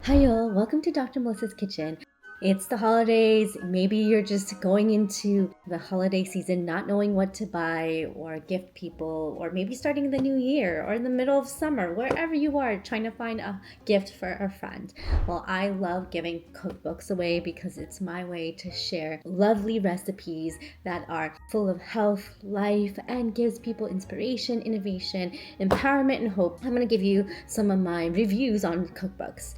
Hi y'all, welcome to Dr. Melissa's Kitchen. It's the holidays. Maybe you're just going into the holiday season not knowing what to buy or gift people, or maybe starting the new year or in the middle of summer, wherever you are trying to find a gift for a friend. Well, I love giving cookbooks away because it's my way to share lovely recipes that are full of health, life, and gives people inspiration, innovation, empowerment, and hope. I'm going to give you some of my reviews on cookbooks.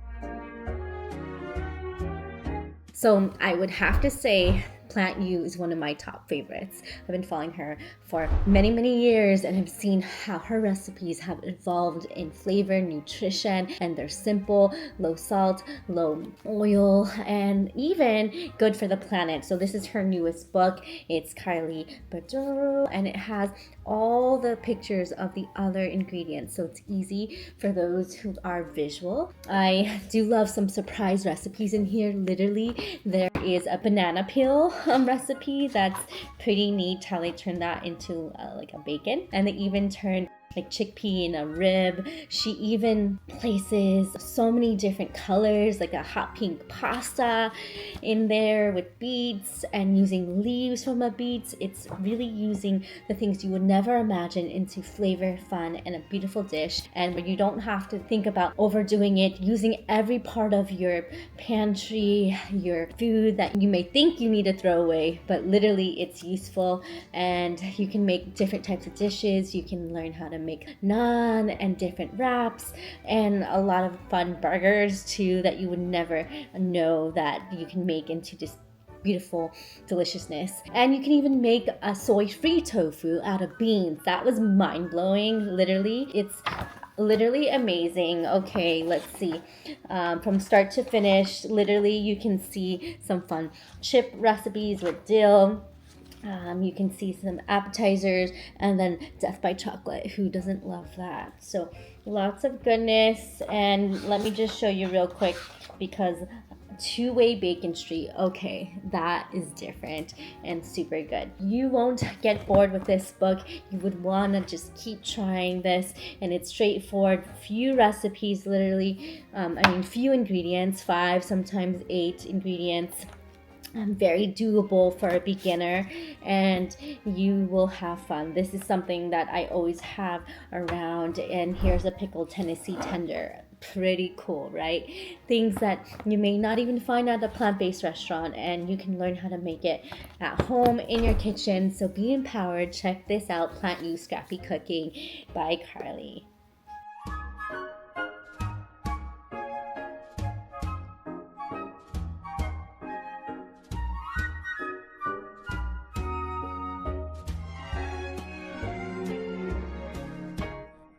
So I would have to say Plant U is one of my top favorites. I've been following her for many years and have seen how her recipes have evolved in flavor, nutrition, and they're simple, low salt, low oil, and even good for the planet. So this is her newest book. It's Carleigh Bodrug, and it has all the pictures of the other ingredients, so it's easy for those who are visual. I do love some surprise recipes in here. Literally, there is a banana peel recipe that's pretty neat, how they turned that into like a bacon, and they even turned like chickpea in a rib. She even places so many different colors, like a hot pink pasta in there with beets and using leaves from a beets. It's really using the things you would never imagine into flavor, fun, and a beautiful dish, and where you don't have to think about overdoing it, using every part of your pantry, your food that you may think you need to throw away, but literally it's useful, and you can make different types of dishes. You can learn how to make naan and different wraps and a lot of fun burgers too that you would never know that you can make into just beautiful deliciousness. And you can even make a soy-free tofu out of beans. That was mind-blowing. Literally, it's literally amazing. Okay, let's see. From start to finish, literally you can see some fun chip recipes with dill. You can see some appetizers, and then death by chocolate. Who doesn't love that? So lots of goodness. And let me just show you real quick, because two-way bacon street, okay, that is different and super good. You won't get bored with this book. You would want to just keep trying this, and it's straightforward. Few recipes, literally, few ingredients, 5, sometimes 8 ingredients. Very doable for a beginner, and you will have fun. This is something that I always have around. And here's a pickled Tennessee tender. Pretty cool, right? Things that you may not even find at a plant-based restaurant, and you can learn how to make it at home in your kitchen. So be empowered. Check this out, Plant U Scrappy Cooking by Carleigh.